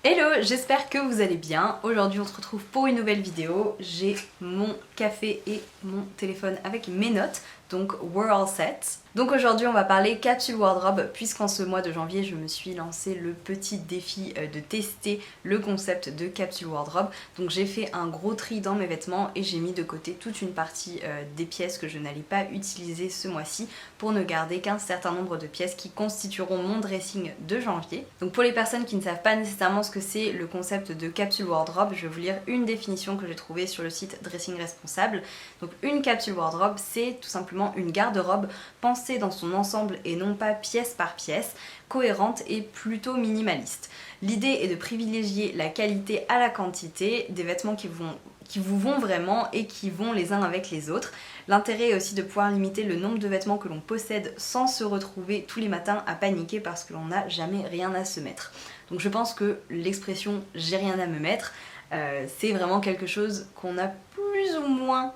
Hello, j'espère que vous allez bien. Aujourd'hui on se retrouve pour une nouvelle vidéo. J'ai mon café et mon téléphone avec mes notes, donc we're all set. Donc aujourd'hui on va parler capsule wardrobe puisqu'en ce mois de janvier je me suis lancé le petit défi de tester le concept de capsule wardrobe. Donc j'ai fait un gros tri dans mes vêtements et j'ai mis de côté toute une partie des pièces que je n'allais pas utiliser ce mois-ci pour ne garder qu'un certain nombre de pièces qui constitueront mon dressing de janvier. Donc pour les personnes qui ne savent pas nécessairement ce que c'est le concept de capsule wardrobe, je vais vous lire une définition que j'ai trouvée sur le site Dressing Responsable. Donc une capsule wardrobe, c'est tout simplement une garde-robe pensée dans son ensemble et non pas pièce par pièce, cohérente et plutôt minimaliste. L'idée est de privilégier la qualité à la quantité, des vêtements qui vous vont vraiment et qui vont les uns avec les autres. L'intérêt est aussi de pouvoir limiter le nombre de vêtements que l'on possède sans se retrouver tous les matins à paniquer parce que l'on n'a jamais rien à se mettre. Donc je pense que l'expression « j'ai rien à me mettre », c'est vraiment quelque chose qu'on a plus ou moins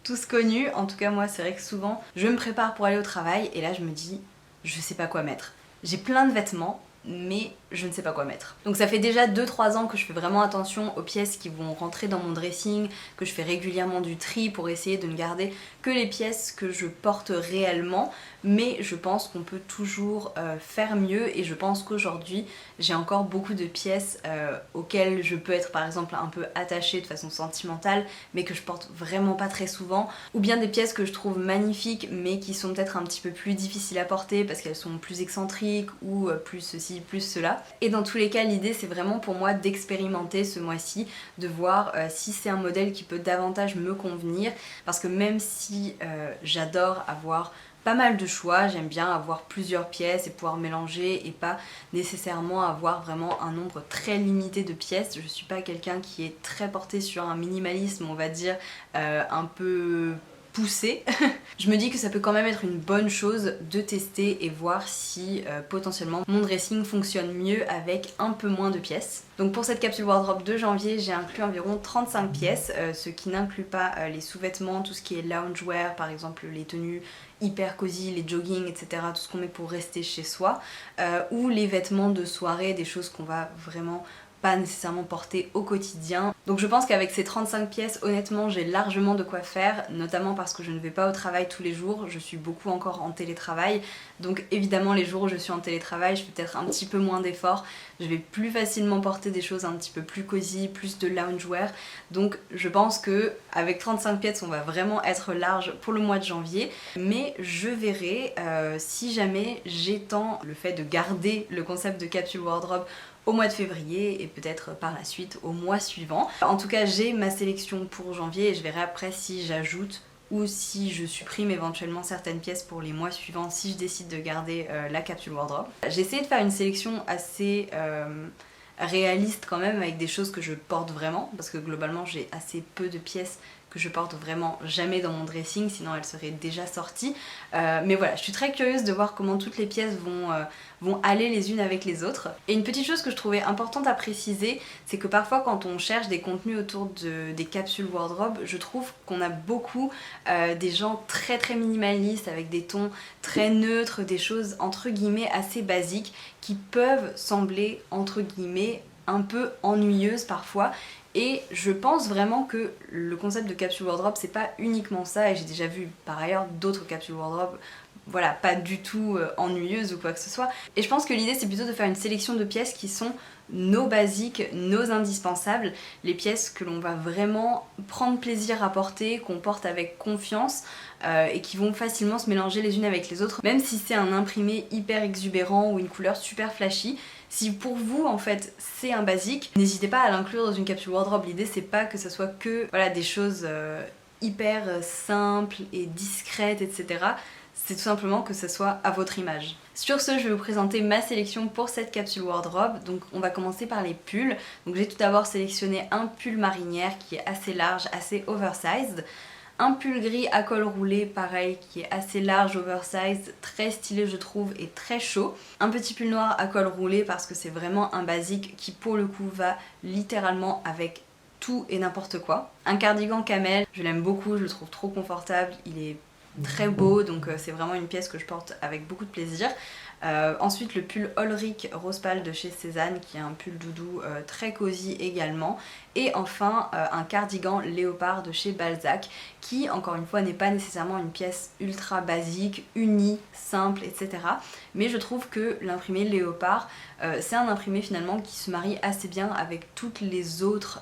tous connu. En tout cas moi c'est vrai que souvent je me prépare pour aller au travail et là je me dis je sais pas quoi mettre. J'ai plein de vêtements mais je ne sais pas quoi mettre. Donc ça fait déjà 2-3 ans que je fais vraiment attention aux pièces qui vont rentrer dans mon dressing, que je fais régulièrement du tri pour essayer de ne garder que les pièces que je porte réellement, mais je pense qu'on peut toujours faire mieux et je pense qu'aujourd'hui j'ai encore beaucoup de pièces auxquelles je peux être par exemple un peu attachée de façon sentimentale mais que je porte vraiment pas très souvent, ou bien des pièces que je trouve magnifiques mais qui sont peut-être un petit peu plus difficiles à porter parce qu'elles sont plus excentriques ou plus ceci, plus cela. Et dans tous les cas l'idée c'est vraiment pour moi d'expérimenter ce mois-ci, de voir si c'est un modèle qui peut davantage me convenir, parce que même si j'adore avoir pas mal de choix, j'aime bien avoir plusieurs pièces et pouvoir mélanger et pas nécessairement avoir vraiment un nombre très limité de pièces. Je suis pas quelqu'un qui est très porté sur un minimalisme, on va dire, un peu poussé. Je me dis que ça peut quand même être une bonne chose de tester et voir si potentiellement mon dressing fonctionne mieux avec un peu moins de pièces. Donc pour cette capsule wardrobe de janvier, j'ai inclus environ 35 pièces, ce qui n'inclut pas les sous-vêtements, tout ce qui est loungewear, par exemple les tenues hyper cosy, les jogging, etc., tout ce qu'on met pour rester chez soi, ou les vêtements de soirée, des choses qu'on va vraiment pas nécessairement porter au quotidien. Donc je pense qu'avec ces 35 pièces, honnêtement, j'ai largement de quoi faire, notamment parce que je ne vais pas au travail tous les jours, je suis beaucoup encore en télétravail, donc évidemment les jours où je suis en télétravail, je fais peut-être un petit peu moins d'efforts, je vais plus facilement porter des choses un petit peu plus cosy, plus de loungewear, donc je pense que avec 35 pièces, on va vraiment être large pour le mois de janvier, mais je verrai si jamais j'étends le fait de garder le concept de capsule wardrobe au mois de février et peut-être par la suite au mois suivant. En tout cas j'ai ma sélection pour janvier et je verrai après si j'ajoute ou si je supprime éventuellement certaines pièces pour les mois suivants si je décide de garder la capsule wardrobe. J'ai essayé de faire une sélection assez réaliste quand même, avec des choses que je porte vraiment, parce que globalement j'ai assez peu de pièces que je porte vraiment jamais dans mon dressing, sinon elles seraient déjà sorties. Mais voilà, je suis très curieuse de voir comment toutes les pièces vont aller les unes avec les autres. Et une petite chose que je trouvais importante à préciser, c'est que parfois quand on cherche des contenus autour des capsules wardrobe, je trouve qu'on a beaucoup des gens très minimalistes, avec des tons très neutres, des choses entre guillemets assez basiques, qui peuvent sembler entre guillemets un peu ennuyeuses parfois. Et je pense vraiment que le concept de capsule wardrobe c'est pas uniquement ça, et j'ai déjà vu par ailleurs d'autres capsules wardrobe, voilà, pas du tout ennuyeuses ou quoi que ce soit. Et je pense que l'idée c'est plutôt de faire une sélection de pièces qui sont nos basiques, nos indispensables, les pièces que l'on va vraiment prendre plaisir à porter, qu'on porte avec confiance et qui vont facilement se mélanger les unes avec les autres, même si c'est un imprimé hyper exubérant ou une couleur super flashy. Si pour vous en fait c'est un basique, n'hésitez pas à l'inclure dans une capsule wardrobe. L'idée c'est pas que ça soit que voilà, des choses hyper simples et discrètes, etc. C'est tout simplement que ça soit à votre image. Sur ce, je vais vous présenter ma sélection pour cette capsule wardrobe. Donc on va commencer par les pulls. Donc j'ai tout d'abord sélectionné un pull marinière qui est assez large, assez oversized. Un pull gris à col roulé, pareil, qui est assez large, oversized, très stylé je trouve et très chaud. Un petit pull noir à col roulé parce que c'est vraiment un basique qui pour le coup va littéralement avec tout et n'importe quoi. Un cardigan camel, je l'aime beaucoup, je le trouve trop confortable, il est très beau, donc c'est vraiment une pièce que je porte avec beaucoup de plaisir. Ensuite le pull Ulrich Rose Pâle de chez Cézanne qui est un pull doudou très cosy également. Et enfin un cardigan léopard de chez Balzac qui encore une fois n'est pas nécessairement une pièce ultra basique, unie, simple, etc. Mais je trouve que l'imprimé léopard c'est un imprimé finalement qui se marie assez bien avec toutes les autres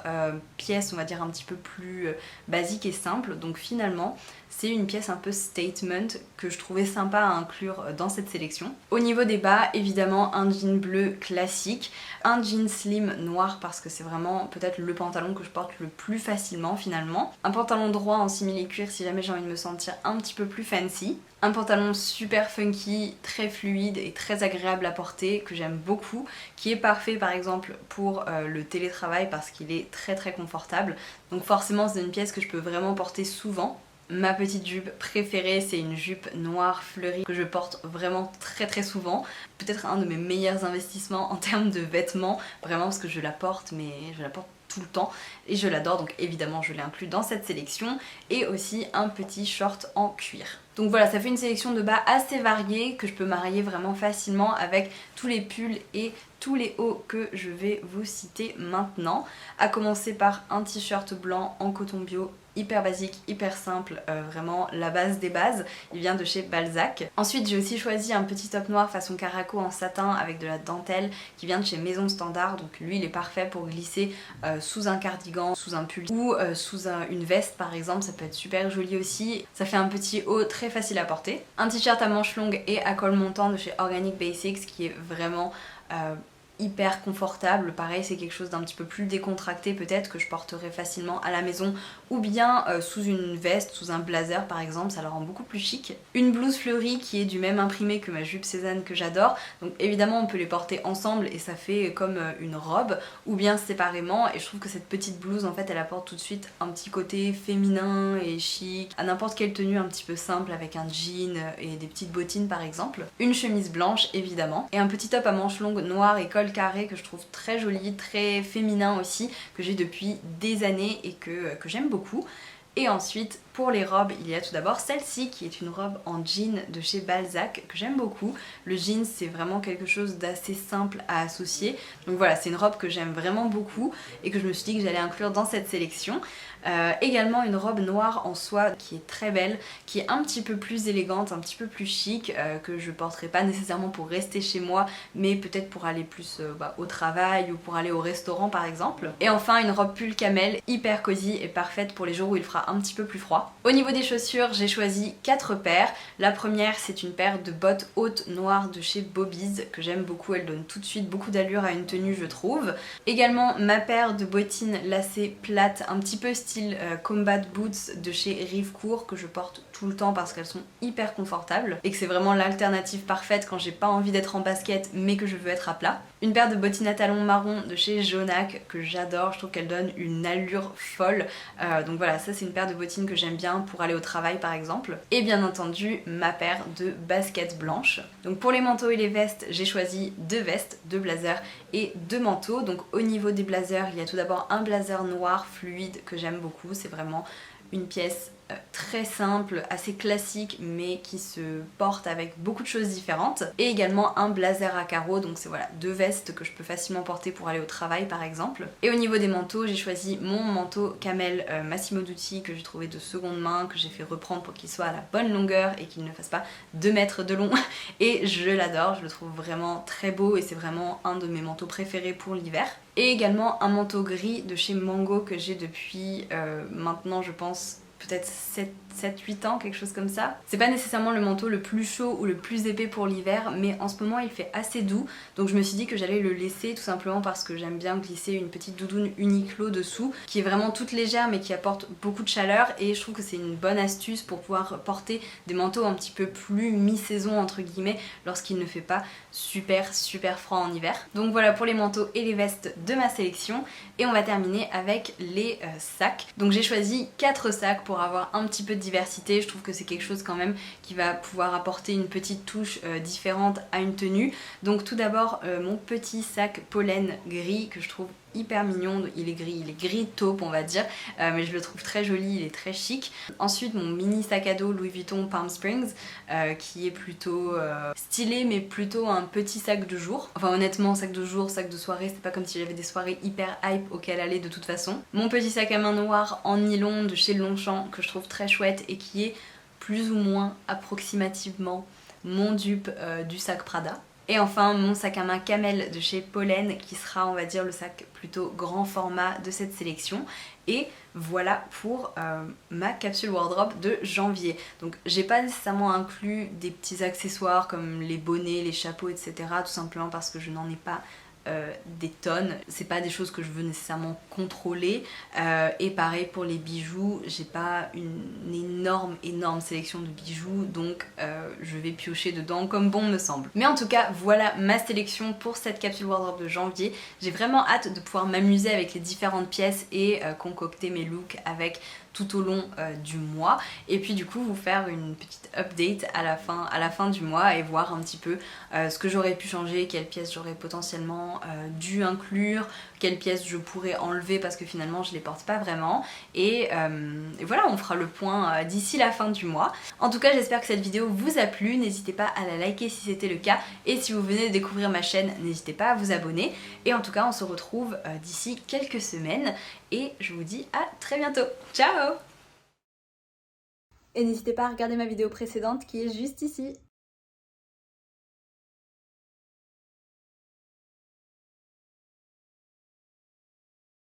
pièces on va dire un petit peu plus basiques et simples. Donc finalement c'est une pièce un peu statement que je trouvais sympa à inclure dans cette sélection. Au niveau des bas, évidemment un jean bleu classique, un jean slim noir parce que c'est vraiment peut-être le pantalon que je porte le plus facilement finalement. Un pantalon droit en simili-cuir si jamais j'ai envie de me sentir un petit peu plus fancy. Un pantalon super funky, très fluide et très agréable à porter que j'aime beaucoup, qui est parfait par exemple pour le télétravail parce qu'il est très confortable. Donc forcément c'est une pièce que je peux vraiment porter souvent. Ma petite jupe préférée, c'est une jupe noire fleurie que je porte vraiment très souvent. Peut-être un de mes meilleurs investissements en termes de vêtements, vraiment parce que je la porte, mais je la porte tout le temps et je l'adore, donc évidemment je l'ai inclus dans cette sélection. Et aussi un petit short en cuir. Donc voilà, ça fait une sélection de bas assez variée que je peux marier vraiment facilement avec tous les pulls et tous les hauts que je vais vous citer maintenant. À commencer par un t-shirt blanc en coton bio, hyper basique, hyper simple, vraiment la base des bases, il vient de chez Balzac. Ensuite j'ai aussi choisi un petit top noir façon caraco en satin avec de la dentelle qui vient de chez Maison Standard, donc lui il est parfait pour glisser sous un cardigan, sous un pull ou sous une veste par exemple, ça peut être super joli aussi. Ça fait un petit haut très facile à porter. Un t-shirt à manches longues et à col montant de chez Organic Basics qui est vraiment hyper confortable. Pareil, c'est quelque chose d'un petit peu plus décontracté peut-être que je porterai facilement à la maison ou bien sous une veste, sous un blazer par exemple, ça le rend beaucoup plus chic. Une blouse fleurie qui est du même imprimé que ma jupe Cézanne que j'adore, donc évidemment on peut les porter ensemble et ça fait comme une robe ou bien séparément, et je trouve que cette petite blouse en fait elle apporte tout de suite un petit côté féminin et chic à n'importe quelle tenue un petit peu simple avec un jean et des petites bottines par exemple. Une chemise blanche évidemment et un petit top à manches longues noir et col carré que je trouve très joli, très féminin aussi, que j'ai depuis des années et que j'aime beaucoup. Et ensuite pour les robes, il y a tout d'abord celle-ci qui est une robe en jean de chez Balzac que j'aime beaucoup. Le jean c'est vraiment quelque chose d'assez simple à associer, donc voilà, c'est une robe que j'aime vraiment beaucoup et que je me suis dit que j'allais inclure dans cette sélection. Également une robe noire en soie qui est très belle, qui est un petit peu plus élégante, un petit peu plus chic, que je porterai pas nécessairement pour rester chez moi mais peut-être pour aller plus au travail ou pour aller au restaurant par exemple. Et enfin une robe pull camel hyper cosy et parfaite pour les jours où il fera un petit peu plus froid. Au niveau des chaussures, j'ai choisi 4 paires. La première c'est une paire de bottes hautes noires de chez Bobby's que j'aime beaucoup, elle donne tout de suite beaucoup d'allure à une tenue je trouve. Également ma paire de bottines lacées plates un petit peu style combat boots de chez Rivecourt que je porte tout le temps parce qu'elles sont hyper confortables et que c'est vraiment l'alternative parfaite quand j'ai pas envie d'être en basket mais que je veux être à plat. Une paire de bottines à talons marron de chez Jonac que j'adore, je trouve qu'elle donne une allure folle, donc voilà, ça c'est une paire de bottines que j'aime bien pour aller au travail par exemple. Et bien entendu ma paire de baskets blanches. Donc pour les manteaux et les vestes, j'ai choisi 2 vestes, 2 blazers et 2 manteaux. Donc au niveau des blazers, il y a tout d'abord un blazer noir fluide que j'aime beaucoup, c'est vraiment une pièce très simple, assez classique mais qui se porte avec beaucoup de choses différentes, et également un blazer à carreaux, donc c'est voilà 2 vestes que je peux facilement porter pour aller au travail par exemple. Et au niveau des manteaux, j'ai choisi mon manteau camel Massimo Dutti que j'ai trouvé de seconde main, que j'ai fait reprendre pour qu'il soit à la bonne longueur et qu'il ne fasse pas 2 mètres de long et je l'adore, je le trouve vraiment très beau et c'est vraiment un de mes manteaux préférés pour l'hiver. Et également un manteau gris de chez Mango que j'ai depuis maintenant je pense peut-être 7-8 ans, quelque chose comme ça. C'est pas nécessairement le manteau le plus chaud ou le plus épais pour l'hiver, mais en ce moment il fait assez doux, donc je me suis dit que j'allais le laisser tout simplement parce que j'aime bien glisser une petite doudoune Uniqlo dessous, qui est vraiment toute légère mais qui apporte beaucoup de chaleur, et je trouve que c'est une bonne astuce pour pouvoir porter des manteaux un petit peu plus mi-saison entre guillemets lorsqu'il ne fait pas super froid en hiver. Donc voilà pour les manteaux et les vestes de ma sélection, et on va terminer avec les sacs. Donc j'ai choisi 4 sacs pour avoir un petit peu de diversité, je trouve que c'est quelque chose quand même qui va pouvoir apporter une petite touche différente à une tenue. Donc tout d'abord mon petit sac pollen gris que je trouve hyper mignon, il est gris taupe on va dire, mais je le trouve très joli, il est très chic. Ensuite mon mini sac à dos Louis Vuitton Palm Springs qui est plutôt stylé mais plutôt un petit sac de jour. Enfin honnêtement sac de jour, sac de soirée, c'est pas comme si j'avais des soirées hyper hype auxquelles aller de toute façon. Mon petit sac à main noir en nylon de chez Longchamp que je trouve très chouette et qui est plus ou moins approximativement mon dupe du sac Prada. Et enfin mon sac à main Camel de chez Pollen qui sera on va dire le sac plutôt grand format de cette sélection. Et voilà pour ma capsule wardrobe de janvier. Donc j'ai pas nécessairement inclus des petits accessoires comme les bonnets, les chapeaux etc. tout simplement parce que je n'en ai pas des tonnes, c'est pas des choses que je veux nécessairement contrôler et pareil pour les bijoux, j'ai pas une énorme sélection de bijoux donc je vais piocher dedans comme bon me semble. Mais en tout cas voilà ma sélection pour cette capsule wardrobe de janvier. J'ai vraiment hâte de pouvoir m'amuser avec les différentes pièces et concocter mes looks avec tout au long du mois et puis du coup vous faire une petite update à la fin du mois et voir un petit peu ce que j'aurais pu changer, quelles pièces j'aurais potentiellement dû inclure, quelles pièces je pourrais enlever parce que finalement je les porte pas vraiment et voilà on fera le point d'ici la fin du mois. En tout cas j'espère que cette vidéo vous a plu, n'hésitez pas à la liker si c'était le cas et si vous venez de découvrir ma chaîne n'hésitez pas à vous abonner et en tout cas on se retrouve d'ici quelques semaines et je vous dis à très bientôt. Ciao! Et n'hésitez pas à regarder ma vidéo précédente qui est juste ici.